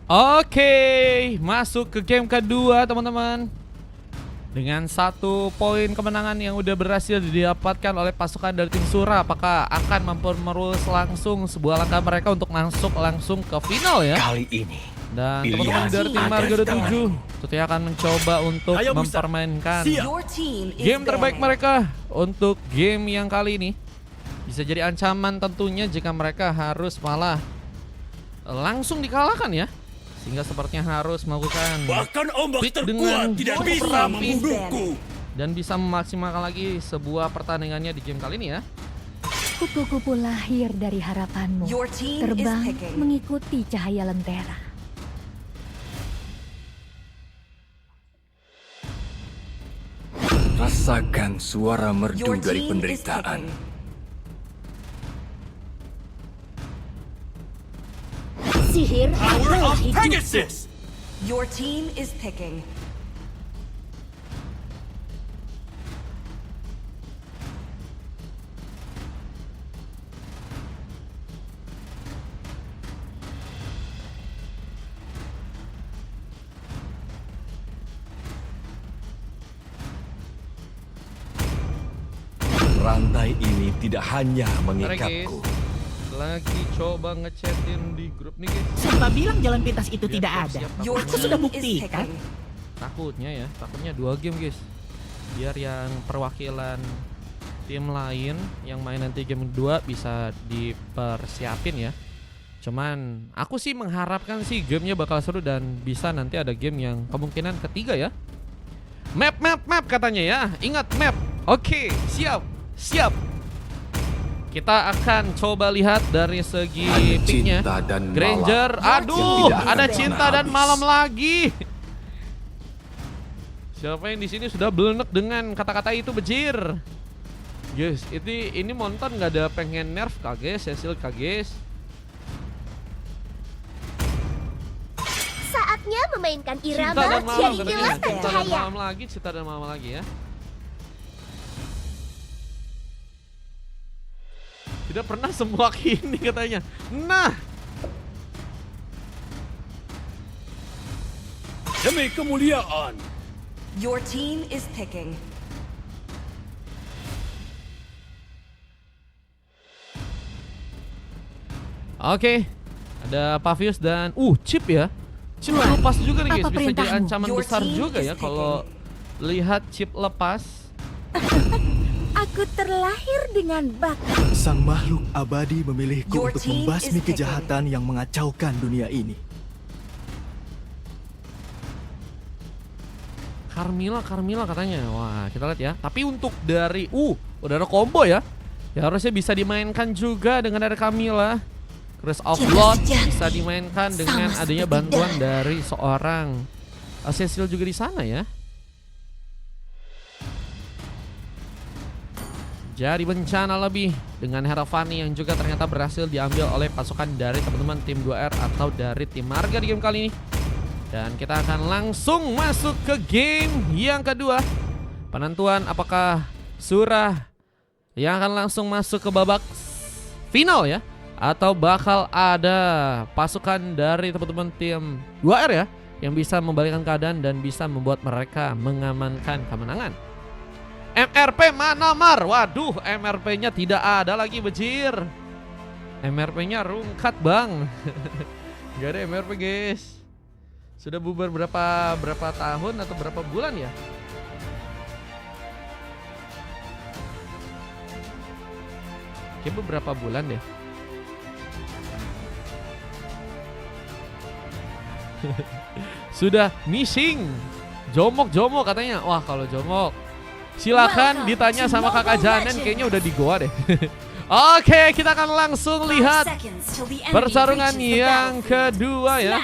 Oke, masuk ke game kedua teman-teman. Dengan 1 poin kemenangan yang udah berhasil didapatkan oleh pasukan dari tim Sura. Apakah akan memperoleh langsung sebuah langkah mereka untuk masuk langsung ke final ya? Kali ini Dan teman-teman dari tim Margado 7 tentunya akan mencoba untuk mempermainkan game terbaik mereka untuk game yang kali ini. Bisa jadi ancaman tentunya jika mereka harus malah langsung dikalahkan ya. Sehingga sepertinya harus melakukan bahkan ombak pick terkuat tidak bisa rapi membunuhku. dan bisa memaksimalkan lagi sebuah pertandingannya di game kali ini ya. Kupu-kupu lahir dari harapanmu, terbang mengikuti cahaya lentera. Rasakan suara merdu dari penderitaan. Sihir Power adalah of hidupku. Pegasus. Your team is picking. Rantai ini tidak hanya Bentar, mengikatku. Lagi coba ngechatin di grup nih guys. Siapa bilang jalan pintas itu Biar tidak siap ada? Your Aku sudah team is buktikan. picking. Takutnya 2 game guys. Biar yang perwakilan tim lain yang main nanti game 2 bisa dipersiapin ya. Cuman aku sih mengharapkan sih gamenya bakal seru dan bisa nanti ada game yang kemungkinan ketiga ya. Map katanya ya. Ingat map. Oke, siap. Kita akan coba lihat dari segi Ada picknya. cinta dan Granger, malam aduh, yang tidak akan ada pernah cinta dan habis. malam lagi. Siapa yang di sini sudah belenek dengan kata-kata itu bejir? Guys, ini Monton nggak ada pengen nerf kages, Cecil kages. Saatnya memainkan Cinta irama dan malam dari katanya. jelas dan Cinta dan cahaya. malam lagi, cinta dan malam lagi ya. Tidak pernah semua kini katanya. Nah, Demi kemuliaan. Your team is picking. oke. Ada Pavius dan chip ya. Chip Tuan, lepas juga nih guys, apa bisa jadi perintahmu? ancaman Your besar team juga is ya kalau lihat chip lepas. Aku terlahir dengan bakat. Sang makhluk abadi memilihku Your untuk team membasmi is picking. kejahatan yang mengacaukan dunia ini. Carmilla katanya. Wah, kita lihat ya. Tapi untuk dari udah ada combo ya. Ya harusnya bisa dimainkan juga dengan ada Carmilla. Curse of Cinta Blood sejati. bisa dimainkan dengan Sama adanya seperti bantuan darah. dari seorang Cecil juga di sana ya. Jadi bencana lebih dengan Heravani yang juga ternyata berhasil diambil oleh pasukan dari teman-teman tim 2R atau dari tim Marga di game kali ini. Dan kita akan langsung masuk ke game yang kedua. Penentuan apakah Surah yang akan langsung masuk ke babak final ya, atau bakal ada pasukan dari teman-teman tim 2R ya yang bisa membalikkan keadaan dan bisa membuat mereka mengamankan kemenangan. MRP mana Mar? Waduh, MRP-nya tidak ada lagi bejir. MRP-nya rungkat bang. Gak ada MRP guys. Sudah bubar berapa tahun atau berapa bulan ya? Kayak beberapa bulan deh. Sudah missing. Jomok katanya. Wah, kalau jomok silakan ditanya sama kakak Janen, kayaknya udah di goa deh. Oke, kita akan langsung lihat pertarungan yang kedua ya,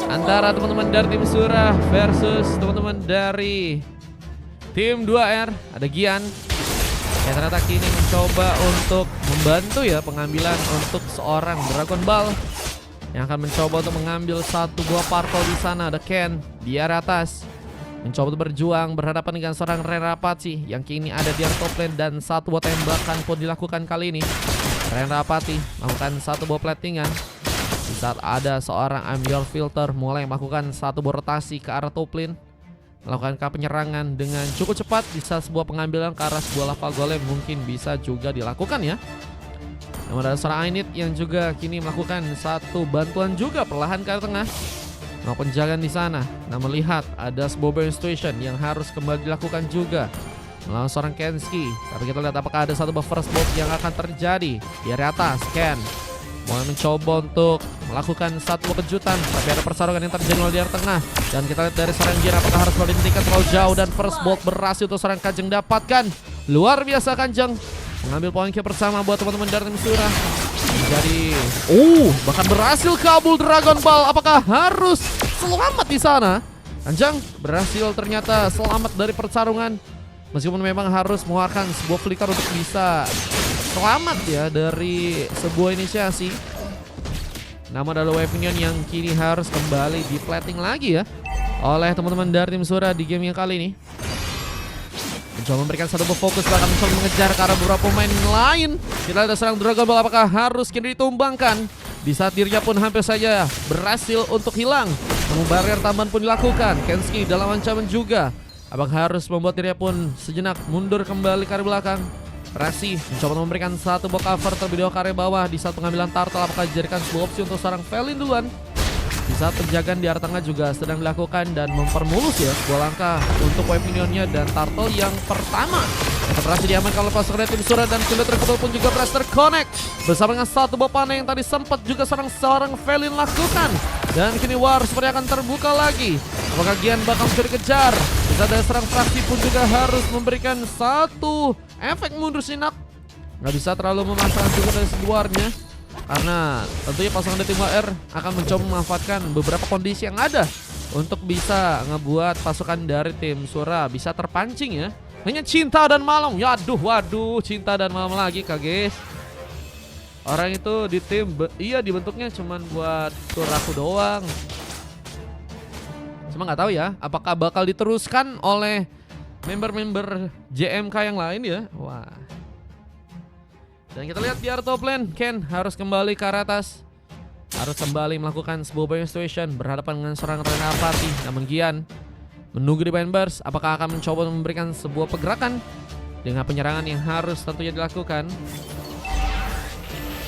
antara teman-teman dari tim Surah versus teman-teman dari tim 2R. Ada Gian yang ternyata kini mencoba untuk membantu ya pengambilan untuk seorang Dragon Ball yang akan mencoba untuk mengambil satu buah parpol di sana. Ada Ken di area atas mencoba untuk berjuang berhadapan dengan seorang Renrapati yang kini ada di top lane, dan satu buah tembakan pun dilakukan kali ini. Renrapati melakukan satu buah platingan Saat ada seorang Ambior Filter mulai melakukan satu rotasi ke arah top lane, melakukan penyerangan dengan cukup cepat. Bisa sebuah pengambilan ke arah sebuah lava golem mungkin bisa juga dilakukan ya. Namun ada seorang Ainit yang juga kini melakukan satu bantuan juga perlahan ke arah tengah, melakukan penjagaan di sana. Nah, melihat ada sebuah burn situation yang harus kembali dilakukan juga melawan seorang Kenski. Tapi kita lihat apakah ada satu first blood yang akan terjadi di area atas. Ken mulai mencoba untuk melakukan satu kejutan, tapi ada persarukan yang terjadi di area tengah. Dan kita lihat dari seorang Jin apakah harus dihentikan terlalu jauh, dan first blood berhasil untuk seorang Kanjeng dapatkan. Luar biasa Kanjeng mengambil poin ke bersama buat teman-teman dari tim Surah. Jadi, bahkan berhasil kabul Dragon Ball. Apakah harus selamat di sana? Kanjeng berhasil ternyata selamat dari pertarungan, meskipun memang harus mengeluarkan sebuah flicker untuk bisa selamat ya dari sebuah inisiasi. Namun ada Weaponion yang kini harus kembali di plating lagi ya oleh teman-teman dari tim Surah di game yang kali ini. Mencoba memberikan satu fokus, bahkan mencoba mengejar ke arah beberapa pemain lain. Kita ada serang Dragon Ball, apakah harus kini ditumbangkan? Di saat dirinya pun hampir saja berhasil untuk hilang. Namun barrier tambahan pun dilakukan. Kenski dalam ancaman juga. Apakah harus membuat dirinya pun sejenak mundur kembali ke arah belakang? Rasi mencoba memberikan satu block cover terlebih dahulu ke area bawah. Di saat pengambilan turtle, apakah dijadikan sebuah opsi untuk seorang Felin duluan? Di saat penjagaan di area tengah juga sedang dilakukan dan mempermulus ya sebuah langkah untuk Weaponionnya dan turtle yang pertama. Tetap berhasil diamankan oleh pasukan tim Surah, dan Kill Triple pun juga berhasil terconnect bersama dengan satu buah panah yang tadi sempat juga seorang Felin lakukan. Dan kini war seperti akan terbuka lagi. Apakah Gian bakal bisa dikejar? Bisa ada serang fraksi pun juga harus memberikan satu efek mundur sinak. Nggak bisa terlalu memasangkan juga dari segi warnya, karena tentunya pasangan dari tim WR akan mencoba memanfaatkan beberapa kondisi yang ada untuk bisa ngebuat pasukan dari tim Surah bisa terpancing ya. Hanya Cinta dan Malam. Ya waduh, Cinta dan Malam lagi Kak guys. Orang itu di tim, iya dibentuknya cuman buat Suraku doang. Cuma nggak tahu ya, apakah bakal diteruskan oleh member-member JMK yang lain ya. Wah. Dan kita lihat di area top lane, Ken harus kembali ke arah atas. Harus kembali melakukan sebuah burn situation berhadapan dengan seorang Renapati. Namun Gian menunggu di Banbars, apakah akan mencoba memberikan sebuah pergerakan dengan penyerangan yang harus tentunya dilakukan.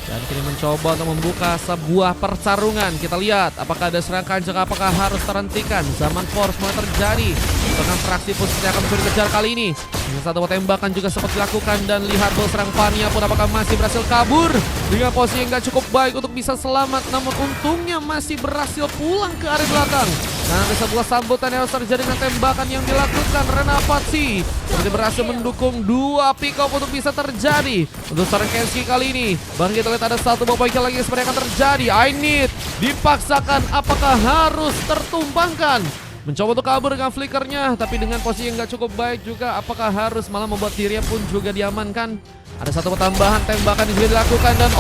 Dan kini mencoba untuk membuka sebuah pertarungan. Kita lihat apakah ada serangan Kanjeng, apakah harus terhentikan. Zaman force mulai terjadi. Dengan fraksi pun seperti akan mencoba dikejar kali ini. Dengan satu tembakan juga sempat dilakukan. Dan lihat bahwa serang Fania pun apakah masih berhasil kabur dengan posisi yang gak cukup baik untuk bisa selamat. Namun untungnya masih berhasil pulang ke area belakang. Nah, ada sebuah sambutan yang harus terjadi dengan tembakan yang dilakukan Renapati. Seperti berhasil mendukung dua pick up untuk bisa terjadi untuk seorang Kenshi kali ini. Bahkan kita lihat ada satu buah poin lagi yang seperti akan terjadi. Ainit dipaksakan, apakah harus tertumbangkan? Mencoba untuk kabur dengan flickernya, tapi dengan posisi yang gak cukup baik juga. Apakah harus malah membuat dirinya pun juga diamankan? Ada satu tambahan tembakan yang juga dilakukan, dan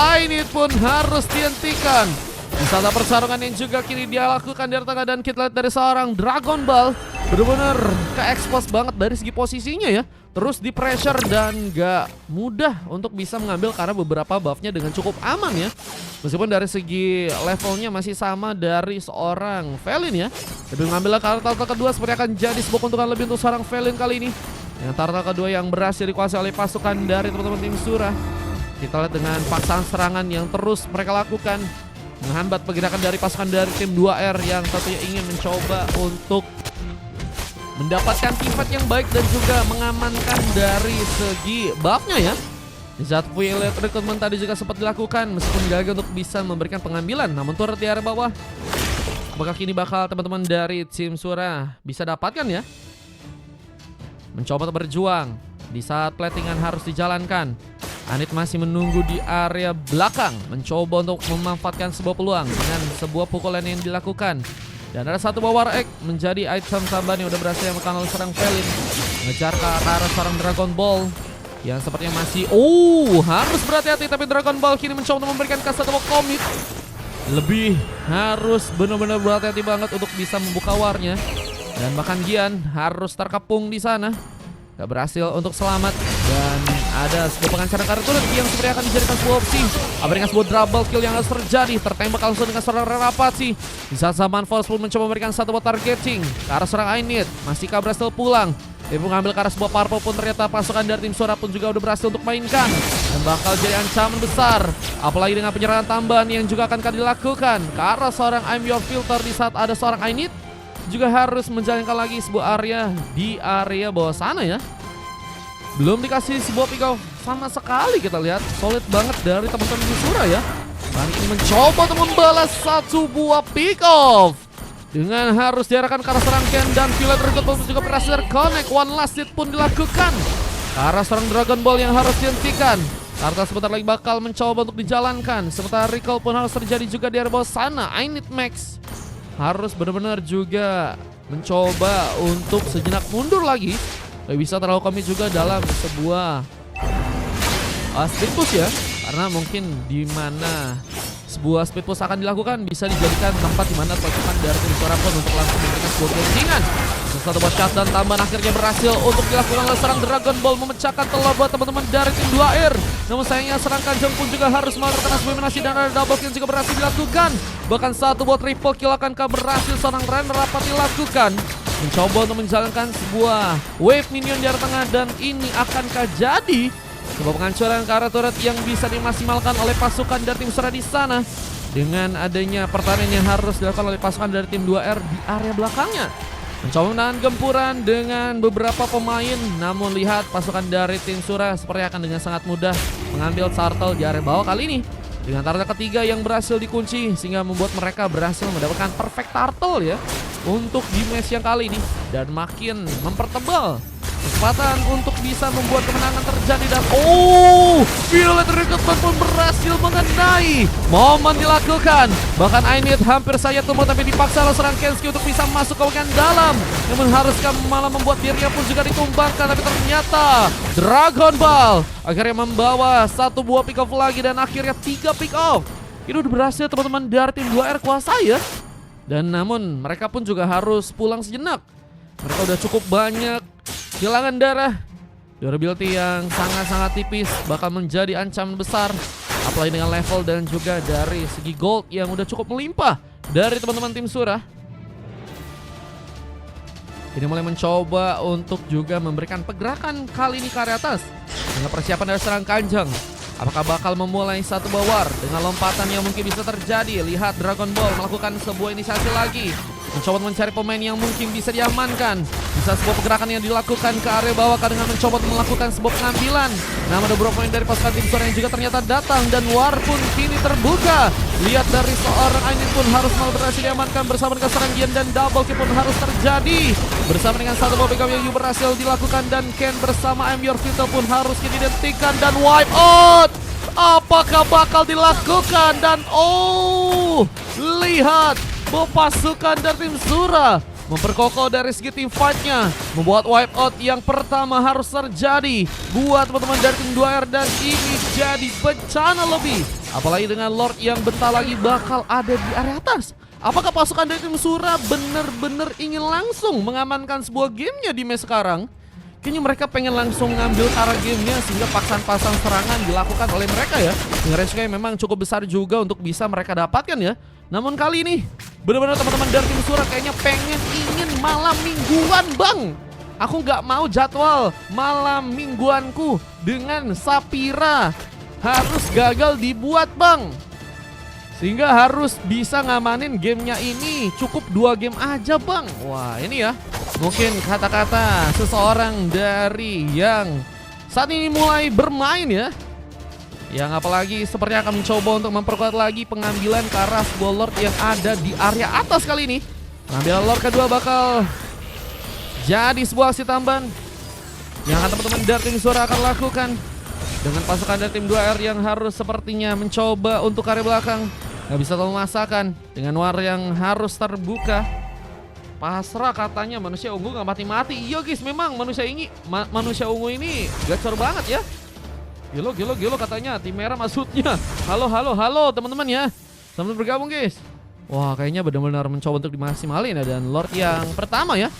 Ainit pun harus dihentikan. Di saat pertarungan yang juga kini dia lakukan di tengah, dan kita lihat dari seorang Dragon Ball benar-benar ke-expose banget dari segi posisinya ya. Terus di pressure dan gak mudah untuk bisa mengambil karena beberapa buffnya dengan cukup aman ya. Meskipun dari segi levelnya masih sama dari seorang Felin ya. Tapi mengambil kartal kedua seperti akan jadi sebuah keuntungan lebih untuk seorang Felin kali ini. Yang kartal kedua yang berhasil dikuasai oleh pasukan dari teman-teman tim Surah. Kita lihat dengan paksaan serangan yang terus mereka lakukan, menghambat pergerakan dari pasukan dari tim 2R yang tentunya ingin mencoba untuk mendapatkan teamfight yang baik dan juga mengamankan dari segi buffnya ya. Di saat full recruitment tadi juga sempat dilakukan meskipun gagal untuk bisa memberikan pengambilan. Namun turret di area bawah, apakah kini bakal teman-teman dari tim Surah bisa dapatkan ya? Mencoba untuk berjuang di saat platingan harus dijalankan. Ainit masih menunggu di area belakang, mencoba untuk memanfaatkan sebuah peluang dengan sebuah pukulan yang dilakukan. Dan ada satu buah War Egg menjadi item tambahan yang udah berhasil diamankan oleh seorang Felin. Mengejar ke arah seorang Dragon Ball yang sepertinya masih harus berhati-hati, tapi Dragon Ball kini mencoba untuk memberikan satu buah komit. Lebih harus benar-benar berhati-hati banget untuk bisa membuka warnya. Dan bahkan Gian harus terkepung di sana. Gak berhasil untuk selamat, dan ada sebuah pengancaran karet turret yang sebenarnya akan dijadikan sebuah opsi. Apa dengan sebuah double kill yang harus terjadi, tertembak langsung dengan seorang Rapaci. Di saat zaman Force pun mencoba memberikan satu buat targeting ke arah seorang Ainit. Masihkah berhasil pulang? Dia mengambil ke arah sebuah purple pun ternyata pasukan dari tim Sora pun juga udah berhasil untuk mainkan. Dan bakal jadi ancaman besar. Apalagi dengan penyerangan tambahan yang juga akan dilakukan ke arah seorang I'm Your Filter di saat ada seorang Ainit. Juga harus menjalankan lagi sebuah area di area bawah sana ya. Belum dikasih sebuah pick off sama sekali kita lihat. Solid banget dari teman-teman tim Sora ya. Dan ini mencoba untuk membalas satu buah pick off. Dengan harus diarahkan ke arah serang Ken dan Violet Recruit pun juga berhasil connect. One last hit pun dilakukan ke arah serang Dragon Ball yang harus dihentikan. Karena sebentar lagi bakal mencoba untuk dijalankan. Sementara recall pun harus terjadi juga di area bawah sana. I need Max harus benar-benar juga mencoba untuk sejenak mundur lagi. Gak bisa terlalu komit juga dalam sebuah speed push ya. Karena mungkin di mana sebuah speed push akan dilakukan bisa dijadikan tempat di mana pasukan dari tim Sora pun untuk langsung memberikan sebuah gantingan. Satu buat shot dan tambahan akhirnya berhasil untuk dilakukan oleh serang Dragon Ball, memecahkan telur buat teman-teman dari tim 2R. Namun sayangnya serang Kanjeng pun juga harus melakukan eliminasi dan ada double kill juga berhasil dilakukan. Bahkan satu buat triple kill akankah berhasil seorang Ren rapat dilakukan. Mencoba untuk menjalankan sebuah wave minion di area tengah dan ini akankah jadi sebuah penghancuran ke arah turret yang bisa dimaksimalkan oleh pasukan dari tim Sora di sana. Dengan adanya pertahanan yang harus dilakukan oleh pasukan dari tim 2R di area belakangnya. Mencoba menahan gempuran dengan beberapa pemain. Namun lihat pasukan dari tim Sora seperti akan dengan sangat mudah mengambil turtle di area bawah kali ini. Dengan turtle ketiga yang berhasil dikunci sehingga membuat mereka berhasil mendapatkan perfect turtle ya untuk di match yang kali ini. Dan makin mempertebal kesempatan untuk bisa membuat kemenangan terjadi. Dan Violet Recruit pun berhasil mengenai momen dilakukan. Bahkan Ainit hampir saja tumbuh tapi dipaksa oleh serang Kensuke untuk bisa masuk ke bagian dalam. Yang mengharuskan malah membuat dirinya pun juga ditumbangkan. Tapi ternyata Dragon Ball akhirnya membawa satu buah pick off lagi dan akhirnya 3 pick off. Ini udah berhasil teman-teman dari tim 2R kuasai ya. Dan namun mereka pun juga harus pulang sejenak. Mereka udah cukup banyak kehilangan darah. Durability yang sangat-sangat tipis bakal menjadi ancaman besar. Apalagi dengan level dan juga dari segi gold yang udah cukup melimpah dari teman-teman tim Sora. Ini mulai mencoba untuk juga memberikan pergerakan kali ini ke area atas. Dengan persiapan dari serang Kanjeng. Apakah bakal memulai satu bawar dengan lompatan yang mungkin bisa terjadi. Lihat Dragon Ball melakukan sebuah inisiasi lagi. Mencoba mencari pemain yang mungkin bisa diamankan. Bisa sebuah pergerakan yang dilakukan ke area bawah dengan mencoba melakukan sebuah pengambilan. Namun ada beberapa pemain dari pasukan tim Sora yang juga ternyata datang. Dan war pun kini terbuka. Lihat dari seorang Ainit pun harus berhasil diamankan bersama dengan serang Gian. Dan double kill pun harus terjadi bersama dengan satu buah pick up yang juga berhasil dilakukan. Dan Ken bersama I'm Your Filter pun harus kini dihentikan dan wipe out. Apakah bakal dilakukan? Dan lihat bahwa pasukan dari tim Sora memperkokoh dari segi tim fight-nya, membuat wipe out yang pertama harus terjadi buat teman-teman dari tim 2R. Dan ini jadi bencana lebih. Apalagi dengan Lord yang bentar lagi bakal ada di area atas. Apakah pasukan dari tim Sora benar-benar ingin langsung mengamankan sebuah gamenya di match sekarang? Kayaknya mereka pengen langsung ngambil arah gamenya sehingga paksaan-pasang serangan dilakukan oleh mereka ya. Dengan resiko yang memang cukup besar juga untuk bisa mereka dapatkan ya. Namun kali ini benar-benar teman-teman dari tim Sora kayaknya ingin malam mingguan bang. Aku nggak mau jadwal malam mingguanku dengan Sapira harus gagal dibuat bang. Sehingga harus bisa ngamanin gamenya ini cukup 2 game aja bang. Wah ini ya mungkin kata-kata seseorang dari yang saat ini mulai bermain ya. Yang apalagi sepertinya akan mencoba untuk memperkuat lagi pengambilan ke arah sebuah Lord yang ada di area atas kali ini. Pengambilan Lord kedua bakal jadi sebuah aksi tambahan yang akan teman-teman dari tim Sora akan lakukan. Dengan pasukan dari tim 2R yang harus sepertinya mencoba untuk area belakang. Gak bisa terlalu masakan dengan war yang harus terbuka. Pasrah katanya manusia ungu gak mati-mati. Iya guys memang manusia ungu ini gacor banget ya. Gelo katanya tim merah maksudnya. Halo teman-teman ya. Selamat bergabung guys. Wah kayaknya benar-benar mencoba untuk dimaksimalin ya. Dan Lord yang pertama ya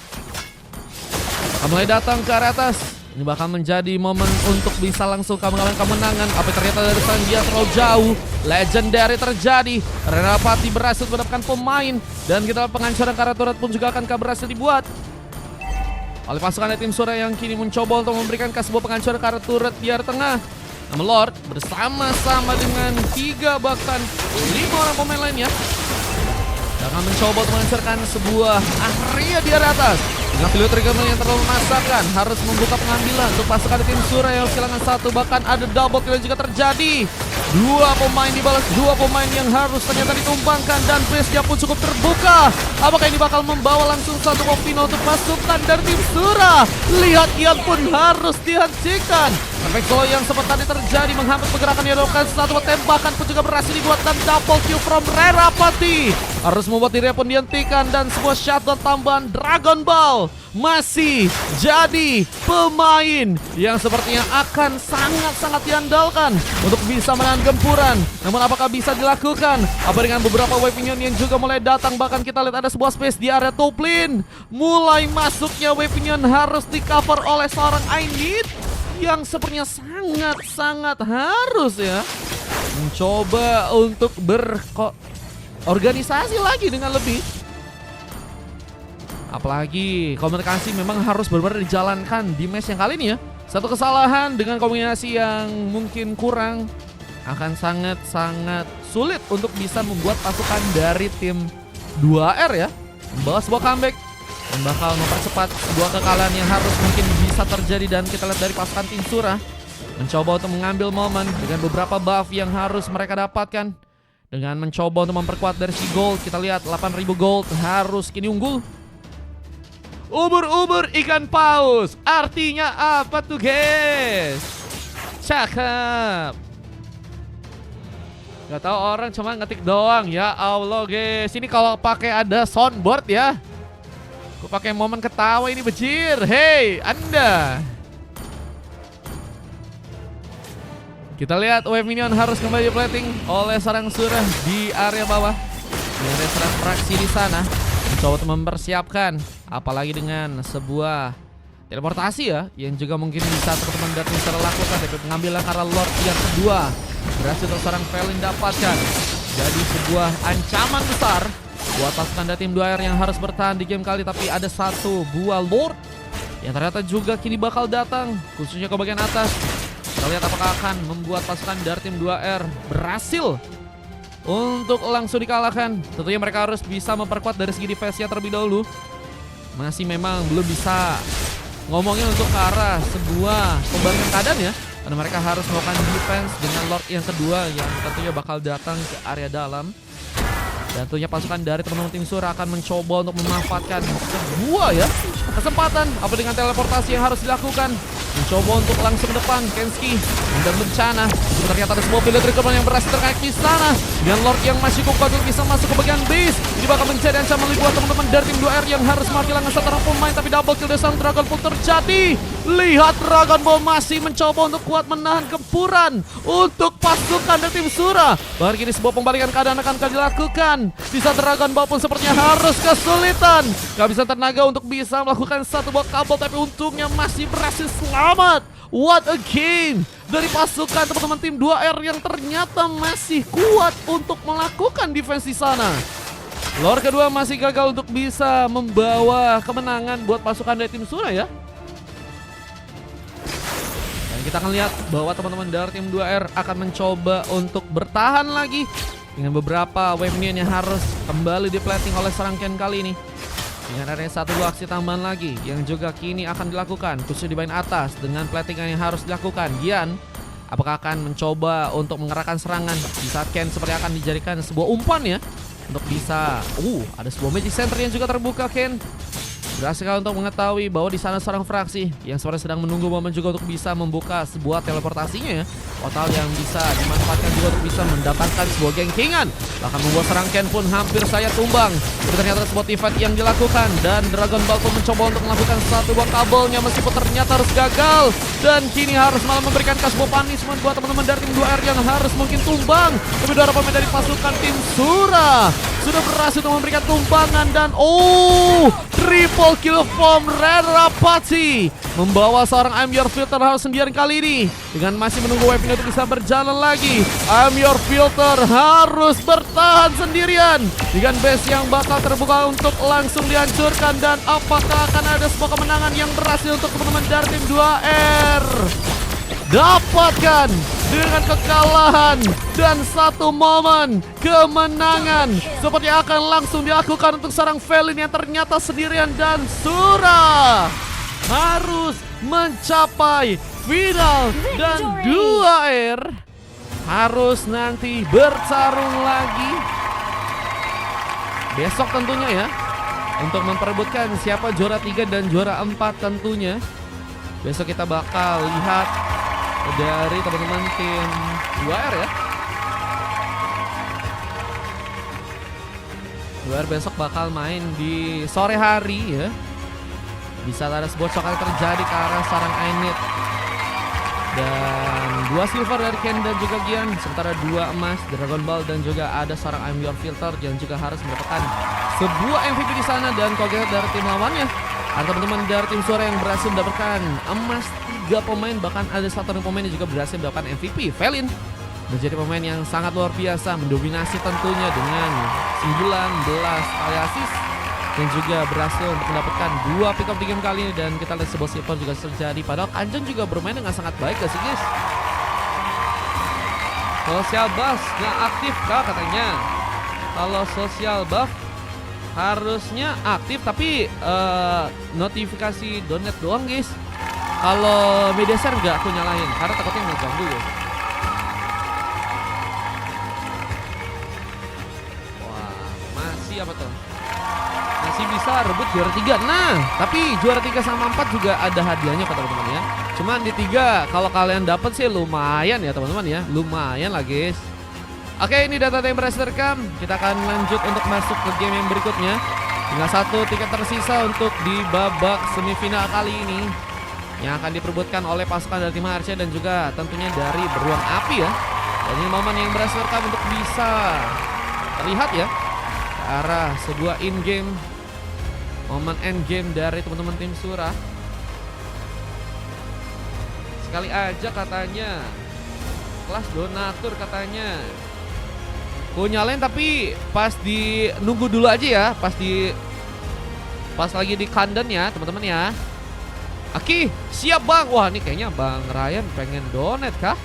mulai datang ke area atas. Ini bakal menjadi momen untuk bisa langsung mengalami kemenangan. Tapi ternyata dari sana dia terlalu jauh. Legendary terjadi. Renapati berhasil mendapatkan pemain. Dan kita lihat penghancuran karena turret pun juga akan berhasil dibuat oleh pasukan dari tim Surya yang kini mencoba untuk memberikan sebuah penghancuran karena turret di area tengah. Namun Lord bersama-sama dengan 3 bahkan 5 orang pemain lainnya akan mencoba untuk menghancurkan sebuah area di area atas. Dengan pilot trigger yang terlalu memasakkan, harus membuka pengambilan untuk pasukan tim Surya yang kehilangan 1, bahkan ada double kill juga terjadi. 2 pemain dibalas, 2 pemain yang harus ternyata ditumbangkan dan base-nya pun cukup terbuka. Apakah ini bakal membawa langsung satu final untuk pasukan dari tim Surya? Lihat, Ian pun harus dihentikan. Efek solo yang sempat tadi terjadi menghambat pergerakan yang dilakukan, satu tembakan pun juga berhasil dibuat dan double kill from Renapati. Harus membuat dirinya pun dihentikan dan sebuah shutdown tambahan Dragon Ball masih jadi pemain yang sepertinya akan sangat-sangat diandalkan untuk bisa menahan gempuran. Namun apakah bisa dilakukan? Apa dengan beberapa wave minion yang juga mulai datang, bahkan kita lihat ada sebuah space di area top lane. Mulai masuknya wave minion harus di cover oleh seorang I Need yang sepertinya sangat-sangat harus ya mencoba untuk berorganisasi lagi dengan lebih. Apalagi komunikasi memang harus benar-benar dijalankan di match yang kali ini ya. Satu kesalahan dengan kombinasi yang mungkin kurang akan sangat-sangat sulit untuk bisa membuat pasukan dari tim 2R ya membawa sebuah comeback dan bakal mempercepat sebuah kekalahan yang harus mungkin bisa terjadi. Dan kita lihat dari pasukan tim Surya mencoba untuk mengambil momen dengan beberapa buff yang harus mereka dapatkan dengan mencoba untuk memperkuat dari si gold. Kita lihat 8.000 gold harus kini unggul. Ubur-ubur ikan paus. Artinya apa tuh guys? Cakep. Gak tahu, orang cuma ngetik doang. Ya Allah guys, ini kalau pakai ada soundboard ya. Gue pakai momen ketawa ini bejir. Hey Anda. Kita lihat wave minion harus kembali plating oleh sarang Surya di area bawah. Di area serang fraksi di sana mencoba untuk mempersiapkan, apalagi dengan sebuah teleportasi ya yang juga mungkin bisa teman-teman dari Surya lakukan. Tapi pengambilan karena Lord yang kedua berhasil seorang Felin dapatkan. Jadi sebuah ancaman besar buat pasukan dari tim 2R yang harus bertahan di game kali. Tapi ada satu buah Lord yang ternyata juga kini bakal datang, khususnya ke bagian atas. Kita lihat apakah akan membuat pasukan dari tim 2R berhasil untuk langsung dikalahkan. Tentunya mereka harus bisa memperkuat dari segi defense-nya terlebih dahulu. Masih memang belum bisa ngomongin untuk ke arah sebuah pembalikan keadaan ya, karena mereka harus melakukan defense dengan Lord yang kedua yang tentunya bakal datang ke area dalam. Dan tentunya pasukan dari teman-teman tim Surya akan mencoba untuk memanfaatkan sebuah ya kesempatan apa dengan teleportasi yang harus dilakukan. Mencoba untuk langsung ke depan Kenski dan bencana. Ternyata ada sebuah pilot recruitment yang berhasil terkait di sana. Dengan Lord yang masih kuat untuk bisa masuk ke bagian base. Ini bakal menjadi ancaman buat teman-teman dari tim 2R yang harus kehilangan satu orang pemain. Tapi double kill dari sang Dragon Ball terjadi. Lihat Dragon Ball masih mencoba untuk kuat menahan gempuran untuk pasukan dari tim Surya. Bahkan kini sebuah pembalikan keadaan akan dilakukan. Di saat Dragon Ball pun sepertinya harus kesulitan. Kehabisan tenaga untuk bisa melakukan satu buah kabel. Tapi untungnya masih berhasil selamat. What a game dari pasukan teman-teman tim 2R yang ternyata masih kuat untuk melakukan defense di sana. Lord kedua masih gagal untuk bisa membawa kemenangan buat pasukan dari tim Surya ya. Dan kita akan lihat bahwa teman-teman dari tim 2R akan mencoba untuk bertahan lagi dengan beberapa wave minion yang harus kembali diplating oleh serangkaian kali ini. Dengan adanya satu dua aksi tambahan lagi yang juga kini akan dilakukan, khususnya di bagian atas dengan platingan yang harus dilakukan. Gian, apakah akan mencoba untuk mengerahkan serangan di saat Ken seperti akan dijadikan sebuah umpan ya untuk bisa. Ada sebuah magic center yang juga terbuka. Ken berhasil untuk mengetahui bahwa di sana seorang fraksi yang sebenarnya sedang menunggu momen juga untuk bisa membuka sebuah teleportasinya ya. Portal yang bisa dimanfaatkan juga untuk bisa mendapatkan sebuah gengkingan. Bahkan membuat serang Ken pun hampir saya tumbang. Tapi ternyata sebuah event yang dilakukan dan Dragon Ball pun mencoba untuk melakukan satu buah kabelnya meskipun ternyata harus gagal. Dan kini harus malah memberikan sebuah punishment buat teman-teman dari tim 2R yang harus mungkin tumbang. Tapi dua pemain dari pasukan tim Surya sudah berhasil untuk memberikan tumbangan dan triple Double kill from Renrapati membawa seorang I'm Your Filter harus sendirian kali ini. Dengan masih menunggu wave ini untuk bisa berjalan lagi, I'm Your Filter harus bertahan sendirian dengan base yang bakal terbuka untuk langsung dihancurkan. Dan apakah akan ada sebuah kemenangan yang berhasil untuk teman-teman dari tim 2R dapatkan dengan kekalahan dan satu momen kemenangan seperti akan langsung dilakukan untuk seorang Felin yang ternyata sendirian, dan Surah harus mencapai final dan 2R harus nanti bertarung lagi besok tentunya ya, untuk memperebutkan siapa juara 3 dan juara 4 tentunya. Besok kita bakal lihat dari teman-teman tim 2R ya. 2R besok bakal main di sore hari ya. Bisa ada sebuah coklat terjadi ke arah sarang Ainit. Dan 2 silver dari Ken dan juga Gian, sementara 2 emas Dragon Ball, dan juga ada seorang I'm Your Filter yang juga harus mendapatkan sebuah MVP di sana. Dan kalau kita dari tim lawannya, ada teman-teman dari tim Suara yang berhasil mendapatkan emas 3 pemain, bahkan ada satu pemain yang juga berhasil mendapatkan MVP. Felin menjadi pemain yang sangat luar biasa, mendominasi tentunya dengan 19 kali assist dan juga berhasil untuk mendapatkan 2 pick up di game kali ini. Dan kita lihat sebuah silver juga terjadi, padahal Kanjeng juga bermain dengan sangat baik gak sih guys? Social buff nggak aktif kah katanya? Kalau social buff harusnya aktif, tapi notifikasi donate doang guys. Kalau media share nggak aku nyalain karena takutnya ngeganggu ya. Wah, masih apa tuh? Masih bisa rebut juara 3. Nah, tapi juara 3 sama 4 juga ada hadiahnya kata teman-teman ya. Cuman di 3 kalau kalian dapat sih lumayan ya teman-teman ya. Lumayan lah guys. Oke, ini data yang berhasil rekam. Kita akan lanjut untuk masuk ke game yang berikutnya. Tinggal 1 tiket tersisa untuk di babak semifinal kali ini, yang akan diperebutkan oleh pasukan dari tim HRC dan juga tentunya dari Beruang Api ya. Dan ini momen yang berhasil rekam untuk bisa terlihat ya ke arah sebuah in-game, momen end-game dari teman-teman tim Surah. Sekali aja katanya kelas donatur katanya. Gue nyalain tapi pas di nunggu dulu aja ya, pas lagi di kandang ya teman-teman ya. Aki, siap bang. Wah ini kayaknya Bang Ryan pengen donate kah?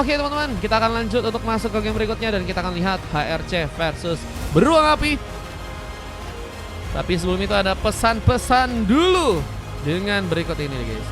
Oke teman-teman, kita akan lanjut untuk masuk ke game berikutnya dan kita akan lihat HRC versus Beruang Api. Tapi sebelum itu ada pesan-pesan dulu dengan berikut ini guys.